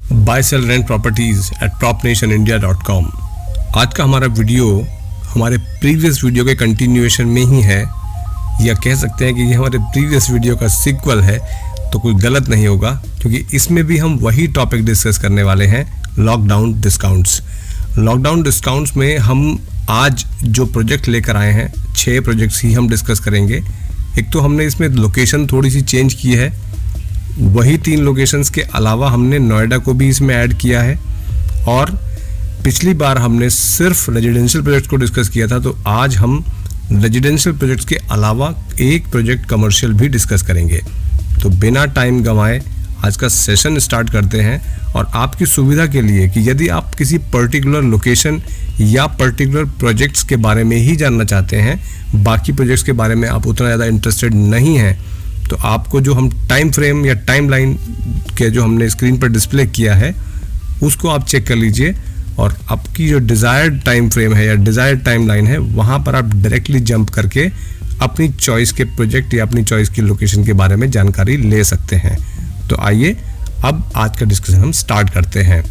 Bye sell rent properties at propnationindia.com। आज का हमारा वीडियो हमारे प्रीवियस वीडियो के कंटिन्यूएशन में ही है, या कह सकते हैं कि ये हमारे प्रीवियस वीडियो का सीक्वल है, तो कोई गलत नहीं होगा, क्योंकि इसमें भी हम वही टॉपिक डिस्कस करने वाले हैं, लॉकडाउन डिस्काउंट्स। लॉकडाउन डिस्काउंट्स में हम आज जो प्रोजेक्ट लेकर आए हैं, 6 प्रोजेक्ट्स ही हम डिस्कस करेंगे। एक तो हमने इसमें लोकेशन थोड़ी सी चेंज की है, वही 3 लोकेशंस के अलावा हमने नोएडा को भी इसमें ऐड किया है, और पिछली बार हमने सिर्फ रेजिडेंशियल प्रोजेक्ट को डिस्कस किया था, तो आज हम रेजिडेंशियल प्रोजेक्ट्स के अलावा एक प्रोजेक्ट कमर्शियल भी डिस्कस करेंगे। तो बिना टाइम गंवाए आज का सेशन स्टार्ट करते हैं, और आपकी सुविधा के लिए कि यदि आप किसी पर्टिकुलर लोकेशन या पर्टिकुलर प्रोजेक्ट्स के बारे में ही जानना चाहते हैं, बाकी प्रोजेक्ट्स के बारे में आप उतना ज़्यादा इंटरेस्टेड नहीं हैं, तो आपको जो हम टाइम फ्रेम या टाइम लाइन के जो हमने स्क्रीन पर डिस्प्ले किया है उसको आप चेक कर लीजिए, और आपकी जो डिज़ायर्ड टाइम फ्रेम है या डिज़ायर्ड टाइम लाइन है वहाँ पर आप डायरेक्टली जंप करके अपनी चॉइस के प्रोजेक्ट या अपनी चॉइस की लोकेशन के बारे में जानकारी ले सकते हैं। तो आइए अब आज का डिस्कशन हम स्टार्ट करते हैं।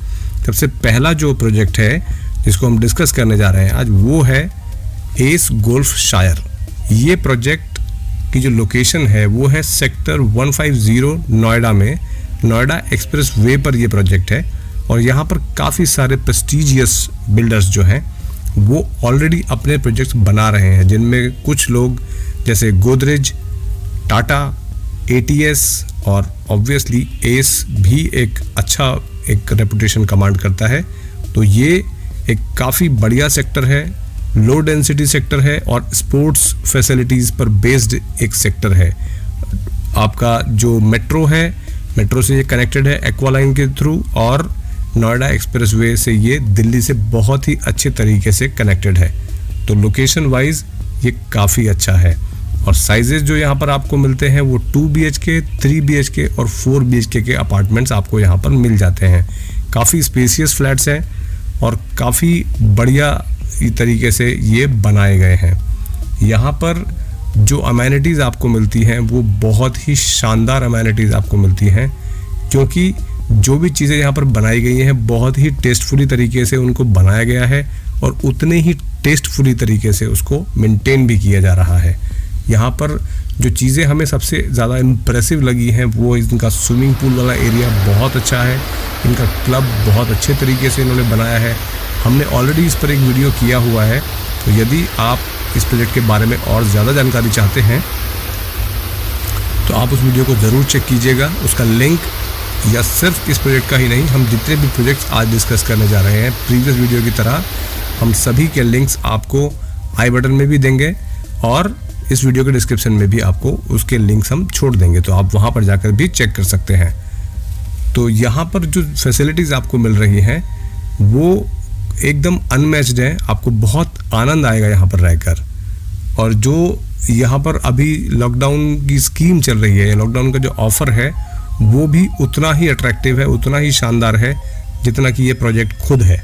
सबसे पहला जो प्रोजेक्ट है जिसको हम डिस्कस करने जा रहे हैं आज, वो है एस गोल्फ शायर। ये प्रोजेक्ट की जो लोकेशन है वो है सेक्टर 150 नोएडा में, नोएडा एक्सप्रेस वे पर ये प्रोजेक्ट है, और यहाँ पर काफ़ी सारे प्रेस्टीजियस बिल्डर्स जो हैं वो ऑलरेडी अपने प्रोजेक्ट्स बना रहे हैं, जिनमें कुछ लोग जैसे गोदरेज, टाटा, ATS और ऑब्वियसली एस भी एक अच्छा रेपुटेशन कमांड करता है। तो ये एक काफ़ी बढ़िया सेक्टर है, लो डेंसिटी सेक्टर है, और स्पोर्ट्स फैसिलिटीज़ पर बेस्ड एक सेक्टर है। आपका जो मेट्रो है, मेट्रो से ये कनेक्टेड है एक्वा लाइन के थ्रू, और नोएडा एक्सप्रेस वे से ये दिल्ली से बहुत ही अच्छे तरीके से कनेक्टेड है। तो लोकेशन वाइज ये काफ़ी अच्छा है, और साइजेस जो यहाँ पर आपको मिलते हैं वो 2 BHK, 3 BHK और 4 BHK के अपार्टमेंट्स आपको यहाँ पर मिल जाते हैं। काफ़ी स्पेसियस फ्लैट्स हैं और काफ़ी बढ़िया तरीके से ये बनाए गए हैं। यहाँ पर जो अमेनिटीज़ आपको मिलती हैं वो बहुत ही शानदार अमेनिटीज़ आपको मिलती हैं, क्योंकि जो भी चीज़ें यहाँ पर बनाई गई हैं बहुत ही टेस्टफुली तरीके से उनको बनाया गया है, और उतने ही टेस्टफुली तरीके से उसको मेंटेन भी किया जा रहा है। यहाँ पर जो चीज़ें हमें सबसे ज़्यादा इम्प्रेसिव लगी हैं वो इनका स्विमिंग पूल वाला एरिया बहुत अच्छा है, इनका क्लब बहुत अच्छे तरीके से इन्होंने बनाया है। हमने ऑलरेडी इस पर एक वीडियो किया हुआ है, तो यदि आप इस प्रोजेक्ट के बारे में और ज़्यादा जानकारी चाहते हैं तो आप उस वीडियो को ज़रूर चेक कीजिएगा। उसका लिंक, या सिर्फ इस प्रोजेक्ट का ही नहीं, हम जितने भी प्रोजेक्ट्स आज डिस्कस करने जा रहे हैं प्रीवियस वीडियो की तरह, हम सभी के लिंक्स आपको आई बटन में भी देंगे, और इस वीडियो के डिस्क्रिप्शन में भी आपको उसके लिंक्स हम छोड़ देंगे, तो आप वहाँ पर जाकर भी चेक कर सकते हैं। तो यहाँ पर जो फैसिलिटीज़ आपको मिल रही हैं वो एकदम अनमैच्ड है, आपको बहुत आनंद आएगा यहाँ पर रहकर। और जो यहाँ पर अभी लॉकडाउन की स्कीम चल रही है, लॉकडाउन का जो ऑफ़र है वो भी उतना ही अट्रैक्टिव है, उतना ही शानदार है जितना कि ये प्रोजेक्ट खुद है।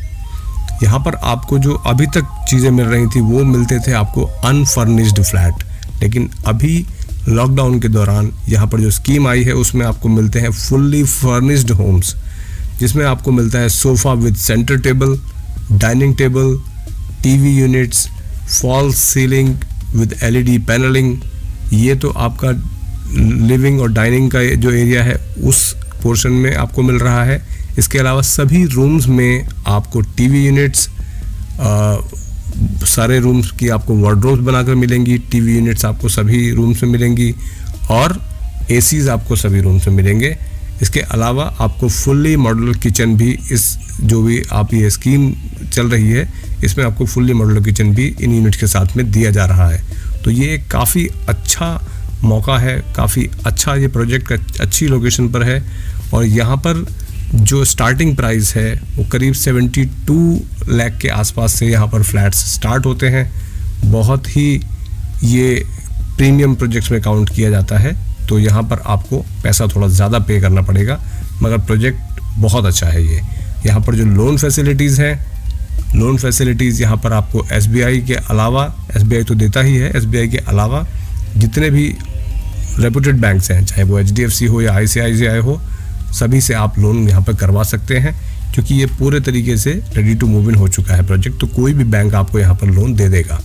यहाँ पर आपको जो अभी तक चीज़ें मिल रही थी वो मिलते थे आपको अनफर्निश्ड फ्लैट, लेकिन अभी लॉकडाउन के दौरान यहाँ पर जो स्कीम आई है उसमें आपको मिलते हैं फुल्ली फर्निश्ड होम्स, जिसमें आपको मिलता है sofa with centre table, dining table, TV units, fall ceiling with LED panelling. ये तो आपका लिविंग और डाइनिंग का जो एरिया है उस पोर्शन में आपको मिल रहा है। इसके अलावा सभी रूम्स में आपको TV यूनिट्स, सारे रूम्स की आपको वार्डरोब्स बनाकर मिलेंगी, TV यूनिट्स आपको सभी रूम्स में मिलेंगी, और ACs आपको सभी रूम्स में मिलेंगे। इसके अलावा आपको फुल्ली मॉड्यूलर किचन भी, इस जो भी आप ये स्कीम चल रही है इसमें आपको फुल्ली मॉड्यूलर किचन भी इन यूनिट के साथ में दिया जा रहा है। तो ये काफ़ी अच्छा मौका है, काफ़ी अच्छा ये प्रोजेक्ट अच्छी लोकेशन पर है, और यहाँ पर जो स्टार्टिंग प्राइस है वो करीब 72 लाख के आसपास से यहाँ पर फ्लैट्स स्टार्ट होते हैं। बहुत ही ये प्रीमियम प्रोजेक्ट्स में काउंट किया जाता है, तो यहाँ पर आपको पैसा थोड़ा ज़्यादा पे करना पड़ेगा, मगर प्रोजेक्ट बहुत अच्छा है ये। यहाँ पर जो लोन फैसिलिटीज़ हैं, लोन फैसिलिटीज़ यहाँ पर आपको SBI के अलावा, SBI तो देता ही है, SBI के अलावा जितने भी रेपुटेड बैंक्स हैं, चाहे वो HDFC हो या ICICI हो, सभी से आप लोन यहाँ पर करवा सकते हैं, क्योंकि ये पूरे तरीके से रेडी टू मूव इन हो चुका है प्रोजेक्ट। तो कोई भी बैंक आपको यहाँ पर लोन दे देगा।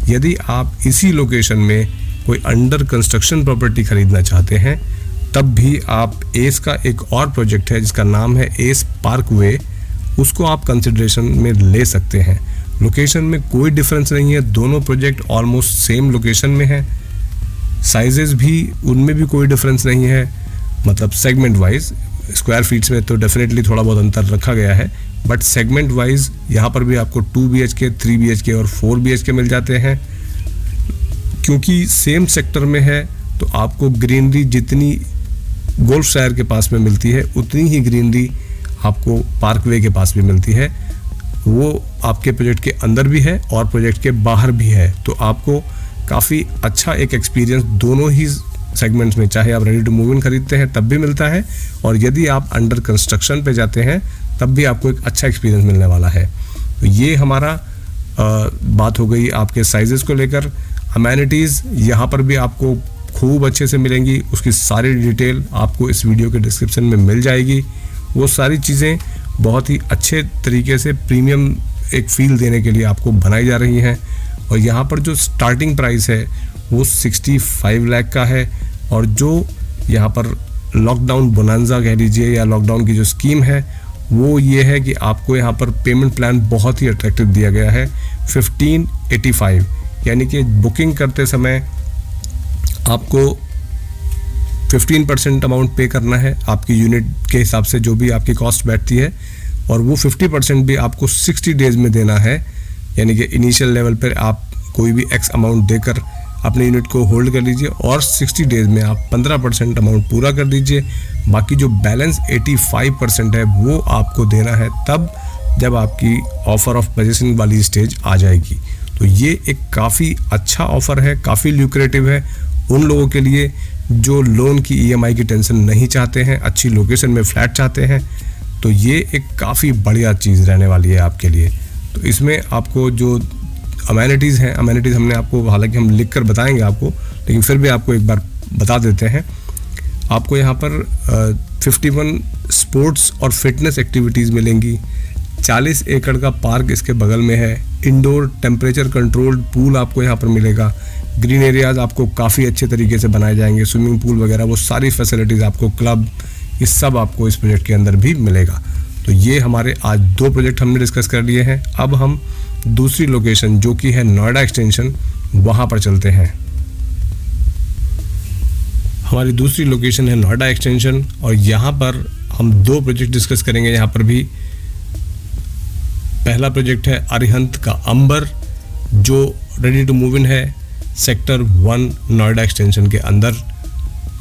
यदि आप इसी लोकेशन में कोई अंडर कंस्ट्रक्शन प्रॉपर्टी खरीदना चाहते हैं, तब भी आप एस का एक और प्रोजेक्ट है जिसका नाम है एस पार्कवे, उसको आप कंसिडरेशन में ले सकते हैं। लोकेशन में कोई डिफरेंस नहीं है, दोनों प्रोजेक्ट ऑलमोस्ट सेम लोकेशन में है। साइजेस भी उनमें भी कोई डिफरेंस नहीं है, मतलब सेगमेंट वाइज। स्क्वायर फीट्स में तो डेफिनेटली थोड़ा बहुत अंतर रखा गया है, बट सेगमेंट वाइज यहाँ पर भी आपको 2 BHK, 3 BHK और 4 BHK मिल जाते हैं। क्योंकि सेम सेक्टर में है तो आपको ग्रीनरी जितनी गोल्फ शायर के पास में मिलती है, उतनी ही ग्रीनरी आपको पार्कवे के पास भी मिलती है। वो आपके प्रोजेक्ट के अंदर भी है और प्रोजेक्ट के बाहर भी है, तो आपको काफ़ी अच्छा एक एक्सपीरियंस दोनों ही सेगमेंट्स में, चाहे आप रेडी टू मूव इन खरीदते हैं तब भी मिलता है, और यदि आप अंडर कंस्ट्रक्शन पे जाते हैं तब भी आपको एक अच्छा एक्सपीरियंस मिलने वाला है। तो ये हमारा बात हो गई आपके साइजेस को लेकर। अमेनिटीज़ यहाँ पर भी आपको खूब अच्छे से मिलेंगी, उसकी सारी डिटेल आपको इस वीडियो के डिस्क्रिप्शन में मिल जाएगी। वो सारी चीज़ें बहुत ही अच्छे तरीके से प्रीमियम एक फील देने के लिए आपको बनाई जा रही हैं। और यहाँ पर जो स्टार्टिंग प्राइस है वो 65 लाख का है, और जो यहाँ पर लॉकडाउन बोनांजा कह लीजिए या लॉकडाउन की जो स्कीम है वो ये है कि आपको यहाँ पर पेमेंट प्लान बहुत ही अट्रैक्टिव दिया गया है 1585, यानी कि बुकिंग करते समय आपको 15% अमाउंट पे करना है आपकी यूनिट के हिसाब से, जो भी आपकी कॉस्ट बैठती है, और वो 50% भी आपको 60 डेज़ में देना है। यानी कि इनिशियल लेवल पर आप कोई भी एक्स अमाउंट देकर अपने यूनिट को होल्ड कर लीजिए, और 60 डेज़ में आप 15% अमाउंट पूरा कर दीजिए। बाकी जो बैलेंस 85% है वो आपको देना है तब जब आपकी ऑफ़र ऑफ पोजीशन वाली स्टेज आ जाएगी। तो ये एक काफ़ी अच्छा ऑफ़र है, काफ़ी ल्यूक्रेटिव है उन लोगों के लिए जो लोन की EMI की टेंशन नहीं चाहते हैं, अच्छी लोकेशन में फ्लैट चाहते हैं। तो ये एक काफ़ी बढ़िया चीज़ रहने वाली है आपके लिए। तो इसमें आपको जो अमेनिटीज़ हैं, अमेनिटीज़ हमने आपको, हालांकि हम लिख कर बताएंगे आपको, लेकिन फिर भी आपको एक बार बता देते हैं। आपको यहाँ पर 51 स्पोर्ट्स और फिटनेस एक्टिविटीज़ मिलेंगी। 40 एकड़ का पार्क इसके बगल में है। इंडोर टेम्परेचर कंट्रोल्ड पूल आपको यहाँ पर मिलेगा। ग्रीन एरियाज़ आपको काफ़ी अच्छे तरीके से बनाए जाएंगे, स्विमिंग पूल वगैरह, वो सारी फैसिलिटीज़ आपको, क्लब, ये सब आपको इस प्रोजेक्ट के अंदर भी मिलेगा। तो ये हमारे आज 2 प्रोजेक्ट हमने डिस्कस कर लिए हैं। अब हम दूसरी लोकेशन जो कि है नोएडा एक्सटेंशन, वहाँ पर चलते हैं। हमारी दूसरी लोकेशन है नोएडा एक्सटेंशन, और यहाँ पर हम 2 प्रोजेक्ट डिस्कस करेंगे। यहाँ पर भी पहला प्रोजेक्ट है अरिहंत का अंबर, जो रेडी टू मूव इन है सेक्टर 1 नोएडा एक्सटेंशन के अंदर।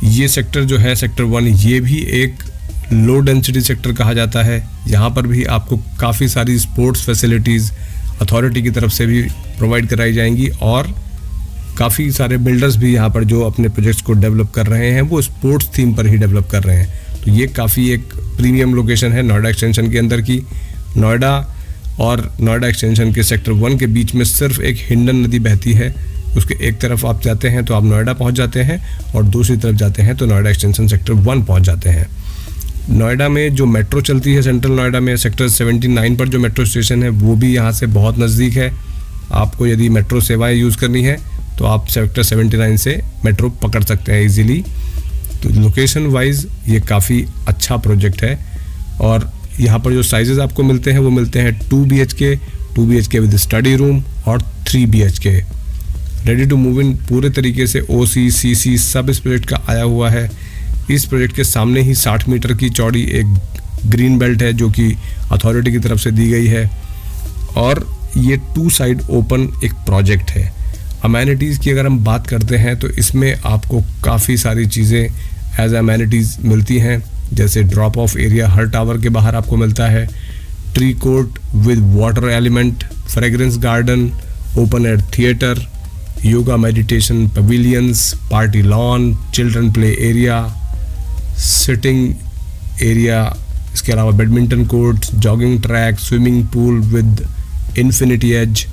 ये सेक्टर जो है सेक्टर 1, ये भी एक लो डेंसिटी सेक्टर कहा जाता है। यहाँ पर भी आपको काफ़ी सारी स्पोर्ट्स फैसिलिटीज़ अथॉरिटी की तरफ से भी प्रोवाइड कराई जाएंगी, और काफ़ी सारे बिल्डर्स भी यहाँ पर जो अपने प्रोजेक्ट्स को डेवलप कर रहे हैं वो स्पोर्ट्स थीम पर ही डेवलप कर रहे हैं। तो ये काफ़ी एक प्रीमियम लोकेशन है नोएडा एक्सटेंशन के अंदर की। नोएडा और नोएडा एक्सटेंशन के सेक्टर 1 के बीच में सिर्फ एक हिंडन नदी बहती है। उसके एक तरफ आप जाते हैं तो आप नोएडा पहुंच जाते हैं, और दूसरी तरफ जाते हैं तो नोएडा एक्सटेंशन सेक्टर 1 पहुंच जाते हैं। नोएडा में जो मेट्रो चलती है, सेंट्रल नोएडा में सेक्टर 79 पर जो मेट्रो स्टेशन है वो भी यहाँ से बहुत नज़दीक है। आपको यदि मेट्रो सेवाएं यूज़ करनी है तो आप सेक्टर 79 से मेट्रो पकड़ सकते हैं इजीली। तो लोकेशन वाइज ये काफ़ी अच्छा प्रोजेक्ट है। और यहाँ पर जो साइजेस आपको मिलते हैं वो मिलते हैं 2 BHK विद स्टडी रूम और 3 BHK। Ready to move in पूरे तरीके से OC, CC सब इस प्रोजेक्ट का आया हुआ है। इस प्रोजेक्ट के सामने ही 60 मीटर की चौड़ी एक ग्रीन बेल्ट है जो कि अथॉरिटी की तरफ से दी गई है, और ये 2 साइड ओपन एक प्रोजेक्ट है। अमेनिटीज़ की अगर हम बात करते हैं तो इसमें आपको काफ़ी सारी चीज़ें एज अमेनिटीज़ मिलती हैं, जैसे ड्रॉप ऑफ एरिया हर टावर के बाहर आपको मिलता है, tree court with water element, fragrance garden, open air theatre, yoga meditation pavilions, party lawn, children play area, sitting area, इसके अलावा badminton court, jogging track, swimming pool with infinity edge,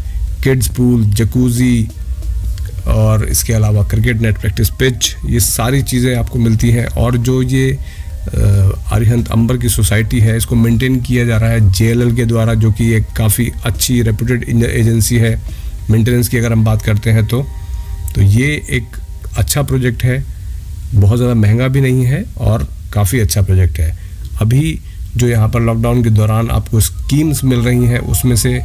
kids pool, jacuzzi, और इसके अलावा cricket net practice pitch, ये सारी चीज़ें आपको मिलती हैं। और जो ये अरिहंत अंबर की सोसाइटी है, इसको मेंटेन किया जा रहा है JLL के द्वारा, जो कि एक काफ़ी अच्छी रेप्यूटेड एजेंसी है मेंटेनेंस की अगर हम बात करते हैं तो ये एक अच्छा प्रोजेक्ट है, बहुत ज़्यादा महंगा भी नहीं है और काफ़ी अच्छा प्रोजेक्ट है। अभी जो यहाँ पर लॉकडाउन के दौरान आपको स्कीम्स मिल रही हैं, उसमें से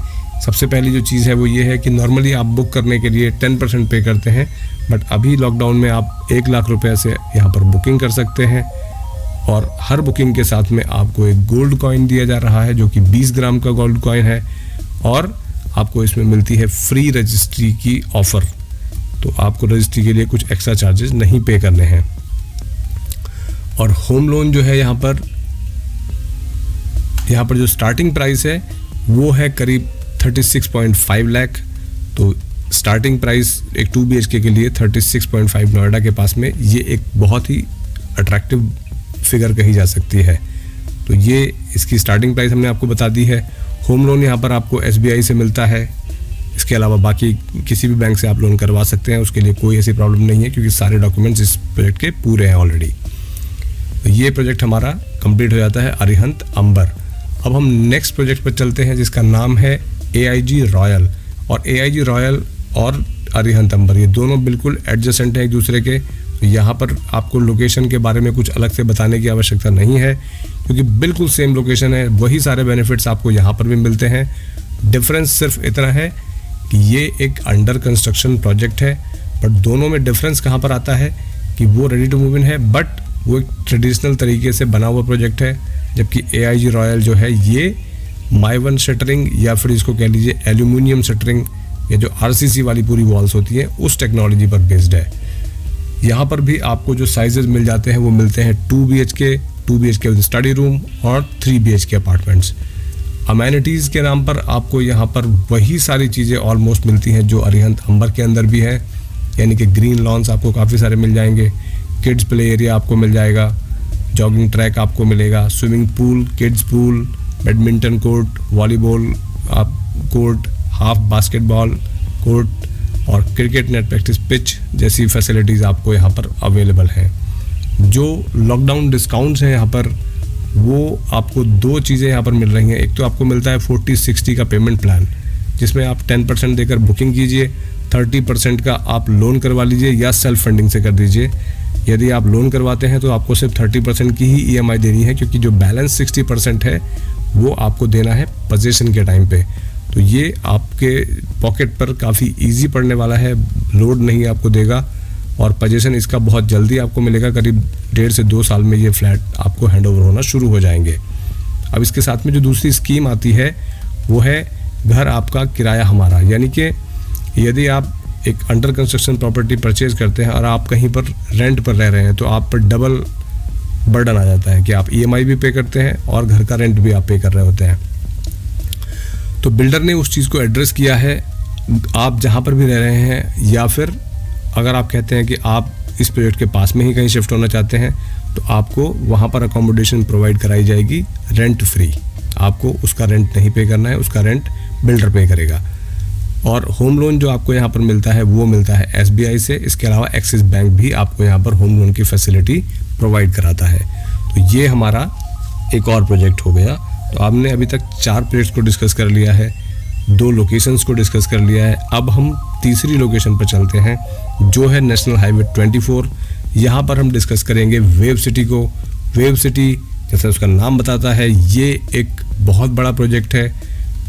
सबसे पहली जो चीज़ है वो ये है कि नॉर्मली आप बुक करने के लिए 10% पे करते हैं, बट अभी लॉकडाउन में आप 1 लाख रुपए से यहाँ पर बुकिंग कर सकते हैं और हर बुकिंग के साथ में आपको एक गोल्ड कॉइन दिया जा रहा है जो कि 20 ग्राम का गोल्ड कॉइन है और आपको इसमें मिलती है फ्री रजिस्ट्री की ऑफ़र। तो आपको रजिस्ट्री के लिए कुछ एक्स्ट्रा चार्जेस नहीं पे करने हैं। और होम लोन जो है यहाँ पर जो स्टार्टिंग प्राइस है वो है करीब 36.5 लाख। तो स्टार्टिंग प्राइस एक 2 BHK के लिए 36.5 नोएडा के पास में ये एक बहुत ही अट्रैक्टिव फिगर कही जा सकती है। तो ये इसकी स्टार्टिंग प्राइस हमने आपको बता दी है। होम लोन यहाँ पर आपको SBI से मिलता है, इसके अलावा बाकी किसी भी बैंक से आप लोन करवा सकते हैं, उसके लिए कोई ऐसी प्रॉब्लम नहीं है क्योंकि सारे डॉक्यूमेंट्स इस प्रोजेक्ट के पूरे हैं ऑलरेडी। तो ये प्रोजेक्ट हमारा कंप्लीट हो जाता है अरिहंत अंबर। अब हम नेक्स्ट प्रोजेक्ट पर चलते हैं जिसका नाम है AIG रॉयल। और AIG रॉयल और अरिहंत अंबर ये दोनों बिल्कुल एडजेसेंट हैं एक दूसरे के। तो यहाँ पर आपको लोकेशन के बारे में कुछ अलग से बताने की आवश्यकता नहीं है क्योंकि बिल्कुल सेम लोकेशन है, वही सारे बेनिफिट्स आपको यहाँ पर भी मिलते हैं। डिफरेंस सिर्फ इतना है कि ये एक अंडर कंस्ट्रक्शन प्रोजेक्ट है, बट दोनों में डिफरेंस कहाँ पर आता है कि वो रेडी टू मूव इन है बट वो एक ट्रेडिशनल तरीके से बना हुआ प्रोजेक्ट है, जबकि AIG रॉयल जो है ये माइवन शटरिंग या फिर इसको कह लीजिए एल्यूमिनियम शटरिंग या जो RCC वाली पूरी वॉल्स होती हैं उस टेक्नोलॉजी पर बेस्ड है। यहाँ पर भी आपको जो साइजेस मिल जाते हैं वो मिलते हैं 2 BHK विद स्टडी रूम और 3 BHK अपार्टमेंट्स। अमेनिटीज़ के नाम पर आपको यहाँ पर वही सारी चीज़ें ऑलमोस्ट मिलती हैं जो अरिहंत अंबर के अंदर भी है, यानी कि ग्रीन लॉन्स आपको काफ़ी सारे मिल जाएंगे, किड्स प्ले एरिया आपको मिल जाएगा, जॉगिंग ट्रैक आपको मिलेगा, swimming pool, kids pool, badminton court, volleyball court, half basketball court और क्रिकेट नेट प्रैक्टिस पिच जैसी फैसिलिटीज़ आपको यहाँ पर अवेलेबल हैं। जो लॉकडाउन डिस्काउंट्स हैं यहाँ पर वो आपको 2 चीज़ें यहाँ पर मिल रही हैं। एक तो आपको मिलता है 40-60 का पेमेंट प्लान जिसमें आप 10% देकर बुकिंग कीजिए, 30% का आप लोन करवा लीजिए या सेल्फ फंडिंग से कर दीजिए। यदि आप लोन करवाते हैं तो आपको सिर्फ 30% की ही EMI देनी है क्योंकि जो बैलेंस 60% है वो आपको देना है पोजीशन के टाइम पे। तो ये आपके पॉकेट पर काफ़ी इजी पड़ने वाला है, लोड नहीं आपको देगा और पोजीशन इसका बहुत जल्दी आपको मिलेगा, करीब 1.5 से 2 साल में ये फ्लैट आपको हैंडओवर होना शुरू हो जाएंगे। अब इसके साथ में जो दूसरी स्कीम आती है वो है घर आपका किराया हमारा, यानी कि यदि आप एक अंडर कंस्ट्रक्शन प्रॉपर्टी परचेज करते हैं और आप कहीं पर रेंट पर रह रहे हैं तो आप पर डबल बर्डन आ जाता है कि आप EMI भी पे करते हैं और घर का रेंट भी आप पे कर रहे होते हैं। तो बिल्डर ने उस चीज़ को एड्रेस किया है, आप जहाँ पर भी रह रहे हैं या फिर अगर आप कहते हैं कि आप इस प्रोजेक्ट के पास में ही कहीं शिफ्ट होना चाहते हैं तो आपको वहाँ पर अकोमोडेशन प्रोवाइड कराई जाएगी रेंट फ्री। आपको उसका रेंट नहीं पे करना है, उसका रेंट बिल्डर पे करेगा। और होम लोन जो आपको यहाँ पर मिलता है वो मिलता है SBI से, इसके अलावा एक्सिस बैंक भी आपको यहाँ पर होम लोन की फैसिलिटी प्रोवाइड कराता है। तो ये हमारा एक और प्रोजेक्ट हो गया। तो आपने अभी तक 4 प्रोजेक्ट्स को डिस्कस कर लिया है, 2 लोकेशंस को डिस्कस कर लिया है। अब हम तीसरी लोकेशन पर चलते हैं जो है नेशनल हाईवे 24। यहाँ पर हम डिस्कस करेंगे वेव सिटी को। वेव सिटी जैसे उसका नाम बताता है ये एक बहुत बड़ा प्रोजेक्ट है,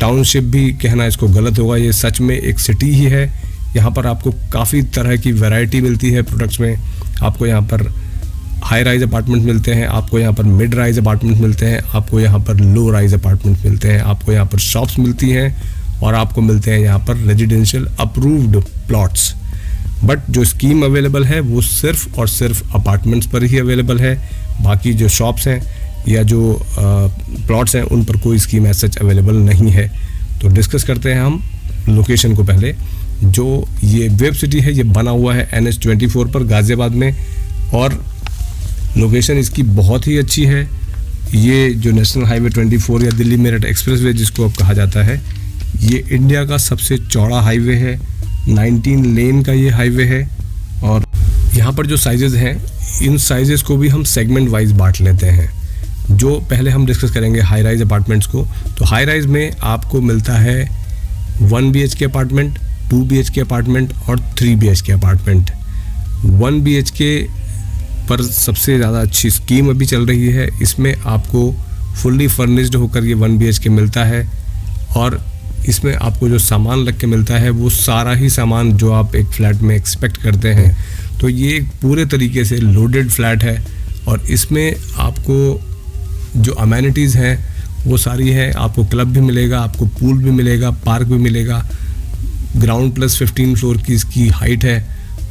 टाउनशिप भी कहना इसको गलत होगा, ये सच में एक सिटी ही है। यहाँ पर आपको काफ़ी तरह की वैरायटी मिलती है प्रोडक्ट्स में। आपको यहाँ पर हाई राइज अपार्टमेंट मिलते हैं, आपको यहाँ पर मिड राइज अपार्टमेंट मिलते हैं, आपको यहाँ पर लो राइज अपार्टमेंट मिलते हैं, आपको यहाँ पर शॉप्स मिलती हैं और आपको मिलते हैं यहाँ पर रेजिडेंशियल अप्रूव्ड प्लॉट्स। बट जो स्कीम अवेलेबल है वो सिर्फ और सिर्फ अपार्टमेंट्स पर ही अवेलेबल है, बाकी जो शॉप्स हैं या जो प्लॉट्स हैं उन पर कोई स्कीम एज सच अवेलेबल नहीं है। तो डिस्कस करते हैं हम लोकेशन को पहले। जो ये वेब सिटी है ये बना हुआ है NH24 पर गाज़ियाबाद में और लोकेशन इसकी बहुत ही अच्छी है। ये जो नेशनल हाईवे 24 या दिल्ली मेरठ एक्सप्रेसवे जिसको अब कहा जाता है, ये इंडिया का सबसे चौड़ा हाईवे है, 19 लेन का ये हाईवे है और यहाँ पर जो साइजेस हैं, इन साइजेस को भी हम सेगमेंट वाइज बांट लेते हैं। जो पहले हम डिस्कस करेंगे हाई राइज अपार्टमेंट्स को, तो हाई राइज में आपको मिलता है 1 BHK अपार्टमेंट, 2 BHK अपार्टमेंट और 3 BHK अपार्टमेंट। 1 BHK पर सबसे ज़्यादा अच्छी स्कीम अभी चल रही है। इसमें आपको फुल्ली फर्निश्ड होकर ये 1 BHK मिलता है और इसमें आपको जो सामान लग के मिलता है वो सारा ही सामान जो आप एक फ़्लैट में एक्सपेक्ट करते हैं। तो ये एक पूरे तरीके से लोडेड फ्लैट है और इसमें आपको जो अमेनिटीज़ हैं वो सारी है। आपको क्लब भी मिलेगा, आपको पूल भी मिलेगा, पार्क भी मिलेगा। ग्राउंड प्लस 15 फ्लोर की इसकी हाइट है,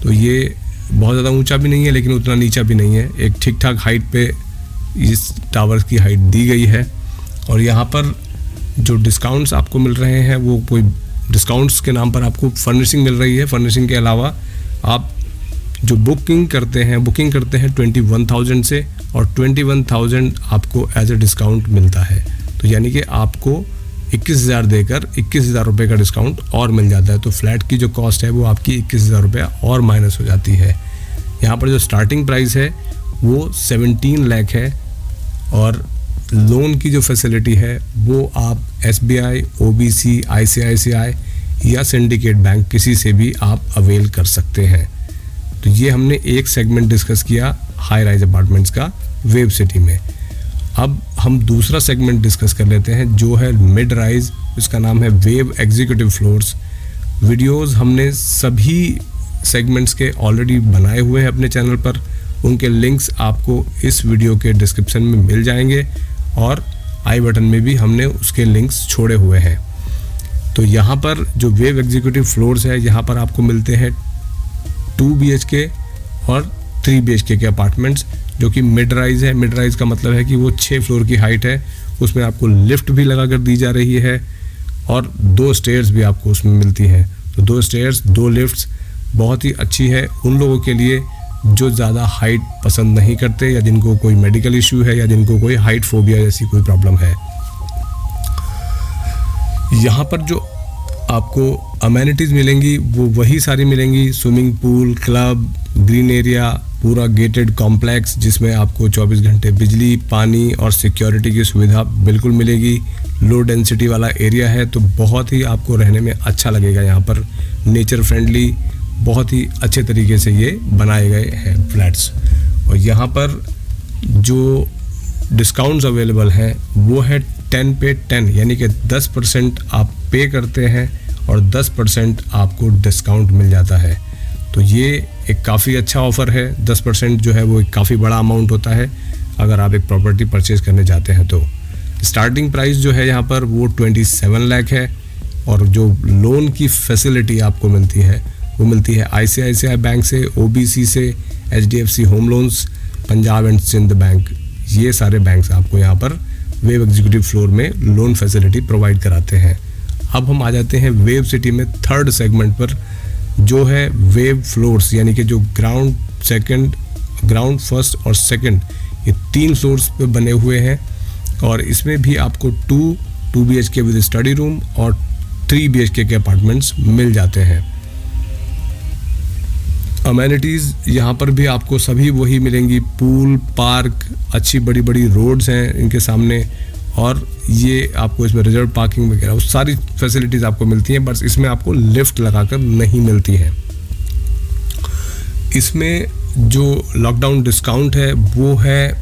तो ये बहुत ज़्यादा ऊंचा भी नहीं है लेकिन उतना नीचा भी नहीं है। एक ठीक ठाक हाइट पे इस टावर की हाइट दी गई है। और यहाँ पर जो डिस्काउंट्स आपको मिल रहे हैं वो कोई डिस्काउंट्स के नाम पर आपको फर्निशिंग मिल रही है। फर्निशिंग के अलावा आप जो बुकिंग करते हैं 21,000 से, और 21,000 आपको एज ए डिस्काउंट मिलता है। तो यानी कि आपको 21,000 देकर 21,000 रुपये का डिस्काउंट और मिल जाता है। तो फ्लैट की जो कॉस्ट है वो आपकी 21,000 रुपया और माइनस हो जाती है। यहाँ पर जो स्टार्टिंग प्राइस है वो 17 लाख है और लोन की जो फैसिलिटी है वो आप SBI, OBC, ICICI या सिंडिकेट बैंक किसी से भी आप अवेल कर सकते हैं। तो ये हमने एक सेगमेंट डिस्कस किया हाई राइज अपार्टमेंट्स का वेव सिटी में। अब हम दूसरा सेगमेंट डिस्कस कर लेते हैं जो है मिड राइज, इसका नाम है वेव एग्जीक्यूटिव फ्लोर्स। वीडियोस हमने सभी सेगमेंट्स के ऑलरेडी बनाए हुए हैं अपने चैनल पर, उनके लिंक्स आपको इस वीडियो के डिस्क्रिप्शन में मिल जाएंगे और आई बटन में भी हमने उसके लिंक्स छोड़े हुए हैं। तो यहाँ पर जो वेव एग्जीक्यूटिव फ्लोर्स है, यहाँ पर आपको मिलते हैं 2 BHK और 3 BHK के अपार्टमेंट्स जो कि मिड राइज है। मिड राइज का मतलब है कि वो 6 फ्लोर की हाइट है, उसमें आपको लिफ्ट भी लगा कर दी जा रही है और 2 स्टेयर्स भी आपको उसमें मिलती हैं। तो 2 स्टेयर्स 2 लिफ्ट्स बहुत ही अच्छी है उन लोगों के लिए जो ज़्यादा हाइट पसंद नहीं करते या जिनको कोई मेडिकल इशू है या जिनको कोई हाइट फोबिया जैसी कोई प्रॉब्लम है। यहाँ पर जो आपको अमेनिटीज़ मिलेंगी वो वही सारी मिलेंगी, swimming pool, club, green area, पूरा गेटेड कॉम्प्लेक्स जिसमें आपको 24 घंटे बिजली, पानी और सिक्योरिटी की सुविधा बिल्कुल मिलेगी। लो डेंसिटी वाला एरिया है तो बहुत ही आपको रहने में अच्छा लगेगा। यहाँ पर नेचर फ्रेंडली बहुत ही अच्छे तरीके से ये बनाए गए हैं फ्लैट्स। और यहाँ पर जो डिस्काउंट्स अवेलेबल हैं वो है 10 पे 10, यानी कि 10% आप पे करते हैं और 10% आपको डिस्काउंट मिल जाता है। तो ये एक काफ़ी अच्छा ऑफ़र है। 10% जो है वो एक काफ़ी बड़ा अमाउंट होता है अगर आप एक प्रॉपर्टी परचेज़ करने जाते हैं। तो स्टार्टिंग प्राइस जो है यहाँ पर वो 27 लाख है और जो लोन की फैसिलिटी आपको मिलती है वो मिलती है ICICI बैंक से, OBC से, HDFC home loans, Punjab and Sind bank, ये सारे बैंक्स आपको यहाँ पर वेव एग्जीक्यूटिव फ्लोर में लोन फैसिलिटी प्रोवाइड कराते हैं। अब हम आ जाते हैं वेव सिटी में थर्ड सेगमेंट पर जो है वेव फ्लोर्स, यानी कि जो ग्राउंड फर्स्ट और सेकंड ये 3 फ्लोर्स पे बने हुए हैं और इसमें भी आपको 2 BHK विद स्टडी रूम और 3 BHK के अपार्टमेंट्स मिल जाते हैं। अमेनिटीज़ यहाँ पर भी आपको सभी वही मिलेंगी, पूल, पार्क, अच्छी बड़ी बड़ी रोड्स हैं इनके सामने और ये आपको इसमें रिजर्व पार्किंग वगैरह वो सारी फैसिलिटीज़ आपको मिलती हैं, बस इसमें आपको लिफ्ट लगाकर नहीं मिलती हैं। इसमें जो लॉकडाउन डिस्काउंट है वो है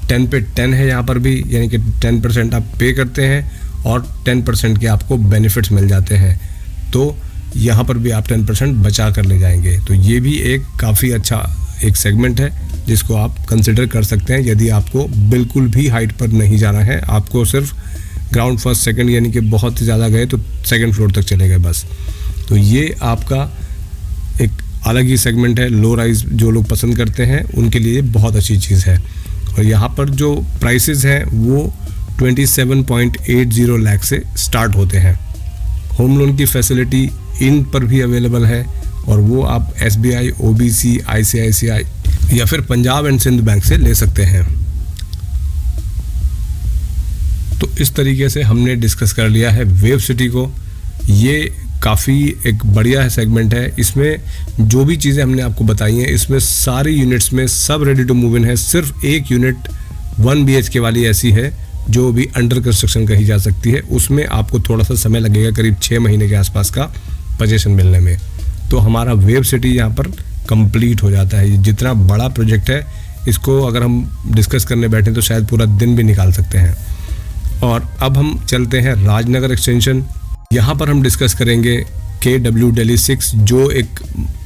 10 पे 10 है यहाँ पर भी, यानी कि 10% आप पे करते हैं और 10% के आपको बेनिफिट्स मिल जाते हैं। तो यहाँ पर भी आप 10% बचा कर ले जाएंगे। तो ये भी एक काफ़ी अच्छा एक सेगमेंट है जिसको आप कंसिडर कर सकते हैं यदि आपको बिल्कुल भी हाइट पर नहीं जाना है, आपको सिर्फ ग्राउंड फर्स्ट सेकंड यानी कि बहुत ही ज़्यादा गए तो सेकंड फ्लोर तक चले गए बस। तो ये आपका एक अलग ही सेगमेंट है। लो राइज जो लोग पसंद करते हैं उनके लिए बहुत अच्छी चीज़ है। और यहाँ पर जो प्राइसेस हैं वो 27.80 लाख से स्टार्ट होते हैं। होम लोन की फैसिलिटी इन पर भी अवेलेबल है और वो आप SBI, OBC, ICICI या फिर पंजाब एंड सिंध बैंक से ले सकते हैं। तो इस तरीके से हमने डिस्कस कर लिया है वेव सिटी को। ये काफ़ी एक बढ़िया सेगमेंट है। इसमें जो भी चीज़ें हमने आपको बताई हैं, इसमें सारी यूनिट्स में सब रेडी टू मूव इन है। सिर्फ एक यूनिट 1 BHK वाली ऐसी है जो भी अंडर कंस्ट्रक्शन कही जा सकती है, उसमें आपको थोड़ा सा समय लगेगा, करीब 6 महीने के आसपास का पोजीशन मिलने में। तो हमारा वेब सिटी यहाँ पर कंप्लीट हो जाता है। ये जितना बड़ा प्रोजेक्ट है, इसको अगर हम डिस्कस करने बैठे तो शायद पूरा दिन भी निकाल सकते हैं। और अब हम चलते हैं राजनगर एक्सटेंशन। यहाँ पर हम डिस्कस करेंगे KW Delhi 6, जो एक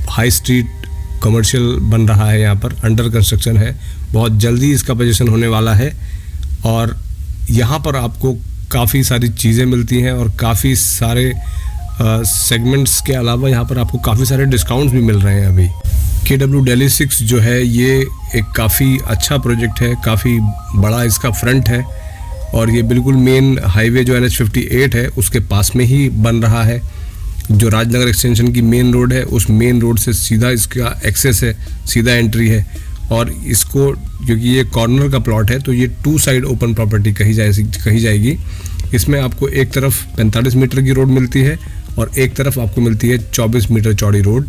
हाई स्ट्रीट कमर्शियल बन रहा है, यहाँ पर अंडर कंस्ट्रक्शन है, बहुत जल्दी इसका पोजीशन होने वाला है। और यहाँ पर आपको काफ़ी सारी चीज़ें मिलती हैं और काफ़ी सारे सेगमेंट्स के अलावा यहाँ पर आपको काफ़ी सारे डिस्काउंट्स भी मिल रहे हैं अभी। KW Delhi 6 जो है ये एक काफ़ी अच्छा प्रोजेक्ट है, काफ़ी बड़ा इसका फ्रंट है और ये बिल्कुल मेन हाईवे जो NH58 है उसके पास में ही बन रहा है। जो राजनगर एक्सटेंशन की मेन रोड है, उस मेन रोड से सीधा इसका एक्सेस है, सीधा एंट्री है। और इसको क्योंकि ये कॉर्नर का प्लॉट है तो ये 2 साइड ओपन प्रॉपर्टी कही जाएगी। इसमें आपको एक तरफ 45 मीटर की रोड मिलती है और एक तरफ आपको मिलती है 24 मीटर चौड़ी रोड।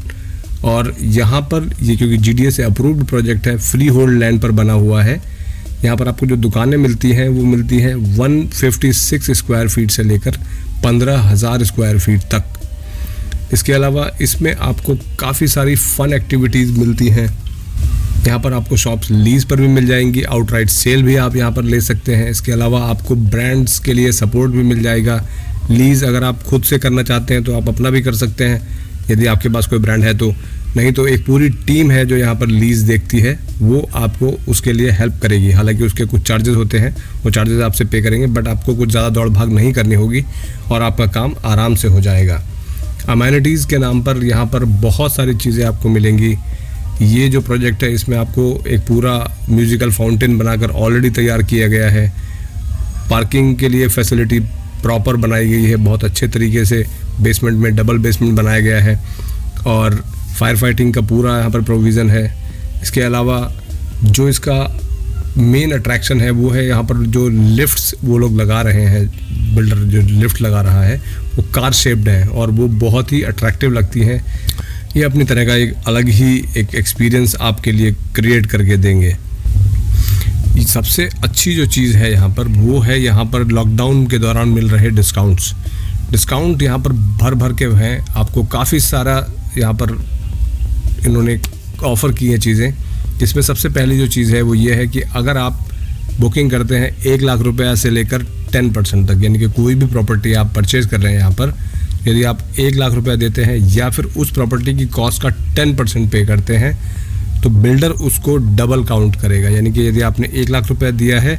और यहाँ पर ये क्योंकि GDA से अप्रूव्ड प्रोजेक्ट है, फ्री होल्ड लैंड पर बना हुआ है। यहाँ पर आपको जो दुकानें मिलती हैं वो मिलती हैं 156 स्क्वायर फीट से लेकर 15,000 स्क्वायर फीट तक। इसके अलावा इसमें आपको काफ़ी सारी फ़न एक्टिविटीज़ मिलती हैं। यहाँ पर आपको शॉप्स लीज़ पर भी मिल जाएंगी, आउटराइट सेल भी आप यहाँ पर ले सकते हैं। इसके अलावा आपको ब्रांड्स के लिए सपोर्ट भी मिल जाएगा। लीज़ अगर आप खुद से करना चाहते हैं तो आप अपना भी कर सकते हैं, यदि आपके पास कोई ब्रांड है तो। नहीं तो एक पूरी टीम है जो यहाँ पर लीज़ देखती है, वो आपको उसके लिए हेल्प करेगी। हालांकि उसके कुछ चार्जेस होते हैं, वो चार्जेस आपसे पे करेंगे, बट आपको कुछ ज़्यादा दौड़ भाग नहीं करनी होगी और आपका काम आराम से हो जाएगा। अमेनिटीज़ के नाम पर यहाँ पर बहुत सारी चीज़ें आपको मिलेंगी। ये जो प्रोजेक्ट है इसमें आपको एक पूरा म्यूज़िकल फाउंटेन बनाकर ऑलरेडी तैयार किया गया है। पार्किंग के लिए फैसिलिटी प्रॉपर बनाई गई है, बहुत अच्छे तरीके से बेसमेंट में डबल बेसमेंट बनाया गया है और फायर फाइटिंग का पूरा यहाँ पर प्रोविज़न है। इसके अलावा जो इसका मेन अट्रैक्शन है वो है यहाँ पर जो लिफ्ट्स वो लोग लगा रहे हैं, बिल्डर जो लिफ्ट लगा रहा है वो कार शेप्ड है और वो बहुत ही अट्रैक्टिव लगती हैं। ये अपनी तरह का एक अलग ही एक एक्सपीरियंस आपके लिए क्रिएट करके देंगे। सबसे अच्छी जो चीज़ है यहाँ पर वो है यहाँ पर लॉकडाउन के दौरान मिल रहे डिस्काउंट यहाँ पर भर भर के हैं। आपको काफ़ी सारा यहाँ पर इन्होंने ऑफ़र की हैं चीज़ें, जिसमें सबसे पहली जो चीज़ है वो ये है कि अगर आप बुकिंग करते हैं 1 लाख रुपया से लेकर 10% तक, यानी कि कोई भी प्रॉपर्टी आप परचेज़ कर रहे हैं यहाँ पर, यदि आप 1 लाख रुपया देते हैं या फिर उस प्रॉपर्टी की कॉस्ट का 10% पे करते हैं तो बिल्डर उसको डबल काउंट करेगा। यानी कि यदि आपने 1 लाख रुपया दिया है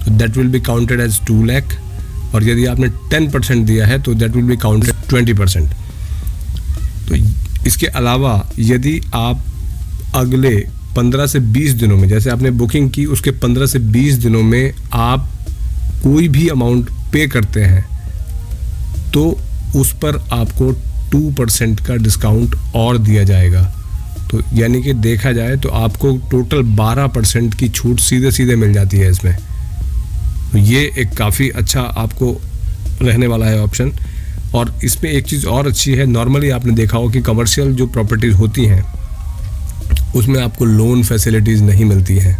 तो that will be counted as 2 lakh, और यदि आपने 10% दिया है तो दैट विल बी काउंटेड 20%। तो इसके अलावा यदि आप अगले 15 से 20 दिनों में, जैसे आपने बुकिंग की उसके 15 से 20 दिनों में आप कोई भी अमाउंट पे करते हैं तो उस पर आपको 2% का डिस्काउंट और दिया जाएगा। तो यानी कि देखा जाए तो आपको टोटल 12% की छूट सीधे मिल जाती है इसमें। तो ये एक काफ़ी अच्छा आपको रहने वाला है ऑप्शन। और इसमें एक चीज़ और अच्छी है, नॉर्मली आपने देखा हो कि कमर्शियल जो प्रॉपर्टीज़ होती हैं उसमें आपको लोन फैसिलिटीज़ नहीं मिलती हैं।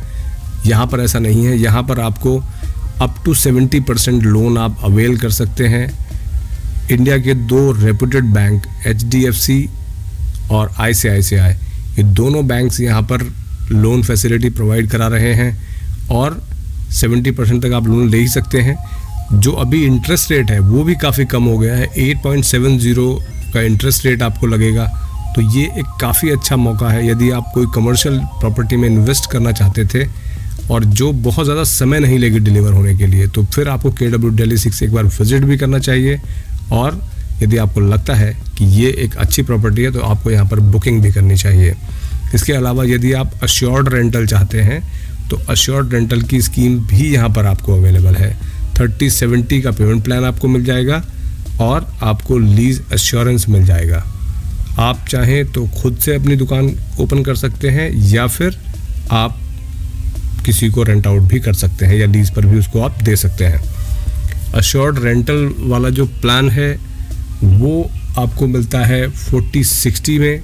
यहाँ पर ऐसा नहीं है, यहाँ पर आपको अप टू 70% लोन आप अवेल कर सकते हैं। इंडिया के 2 रेपुटेड बैंक HDFC और ICICI, ये दोनों बैंक्स यहाँ पर लोन फैसिलिटी प्रोवाइड करा रहे हैं और 70% तक आप लोन ले ही सकते हैं। जो अभी इंटरेस्ट रेट है वो भी काफ़ी कम हो गया है, 8.70 का इंटरेस्ट रेट आपको लगेगा। तो ये एक काफ़ी अच्छा मौका है यदि आप कोई कमर्शियल प्रॉपर्टी में इन्वेस्ट करना चाहते थे और जो बहुत ज़्यादा समय नहीं लेगी डिलीवर होने के लिए, तो फिर आपको KW Delhi 6 एक बार विजिट भी करना चाहिए। और यदि आपको लगता है कि ये एक अच्छी प्रॉपर्टी है तो आपको यहाँ पर बुकिंग भी करनी चाहिए। इसके अलावा यदि आप अश्योर्ड रेंटल चाहते हैं तो अश्योर्ड रेंटल की स्कीम भी यहाँ पर आपको अवेलेबल है। 30-70 का पेमेंट प्लान आपको मिल जाएगा और आपको लीज एश्योरेंस मिल जाएगा। आप चाहें तो खुद से अपनी दुकान ओपन कर सकते हैं या फिर आप किसी को रेंट आउट भी कर सकते हैं या लीज पर भी उसको आप दे सकते हैं। अश्योर्ड रेंटल वाला जो प्लान है वो आपको मिलता है 40-60 में,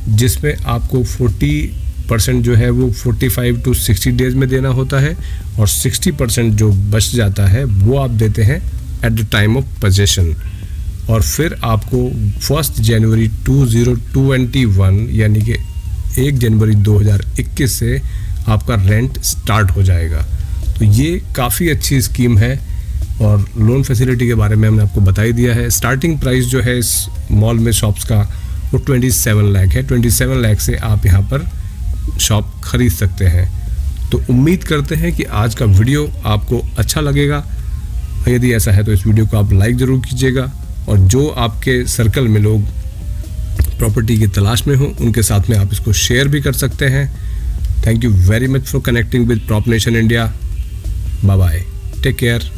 जिसमें आपको 40% जो है वो 45 to 60 डेज में देना होता है और 60% जो बच जाता है वो आप देते हैं at the time of possession. और फिर आपको 1 जनवरी 2021 यानी कि 1 जनवरी 2021 से आपका रेंट स्टार्ट हो जाएगा। तो ये काफ़ी अच्छी स्कीम है और लोन फैसिलिटी के बारे में हमने आपको बता ही दिया है। स्टार्टिंग प्राइस जो है इस मॉल में शॉप्स का वो 27 लाख है। 27 लाख से आप यहाँ पर शॉप खरीद सकते हैं। तो उम्मीद करते हैं कि आज का वीडियो आपको अच्छा लगेगा। यदि ऐसा है तो इस वीडियो को आप लाइक ज़रूर कीजिएगा और जो आपके सर्कल में लोग प्रॉपर्टी की तलाश में हो उनके साथ में आप इसको शेयर भी कर सकते हैं। Thank you very much for connecting with prop nation India. Bye bye, take care.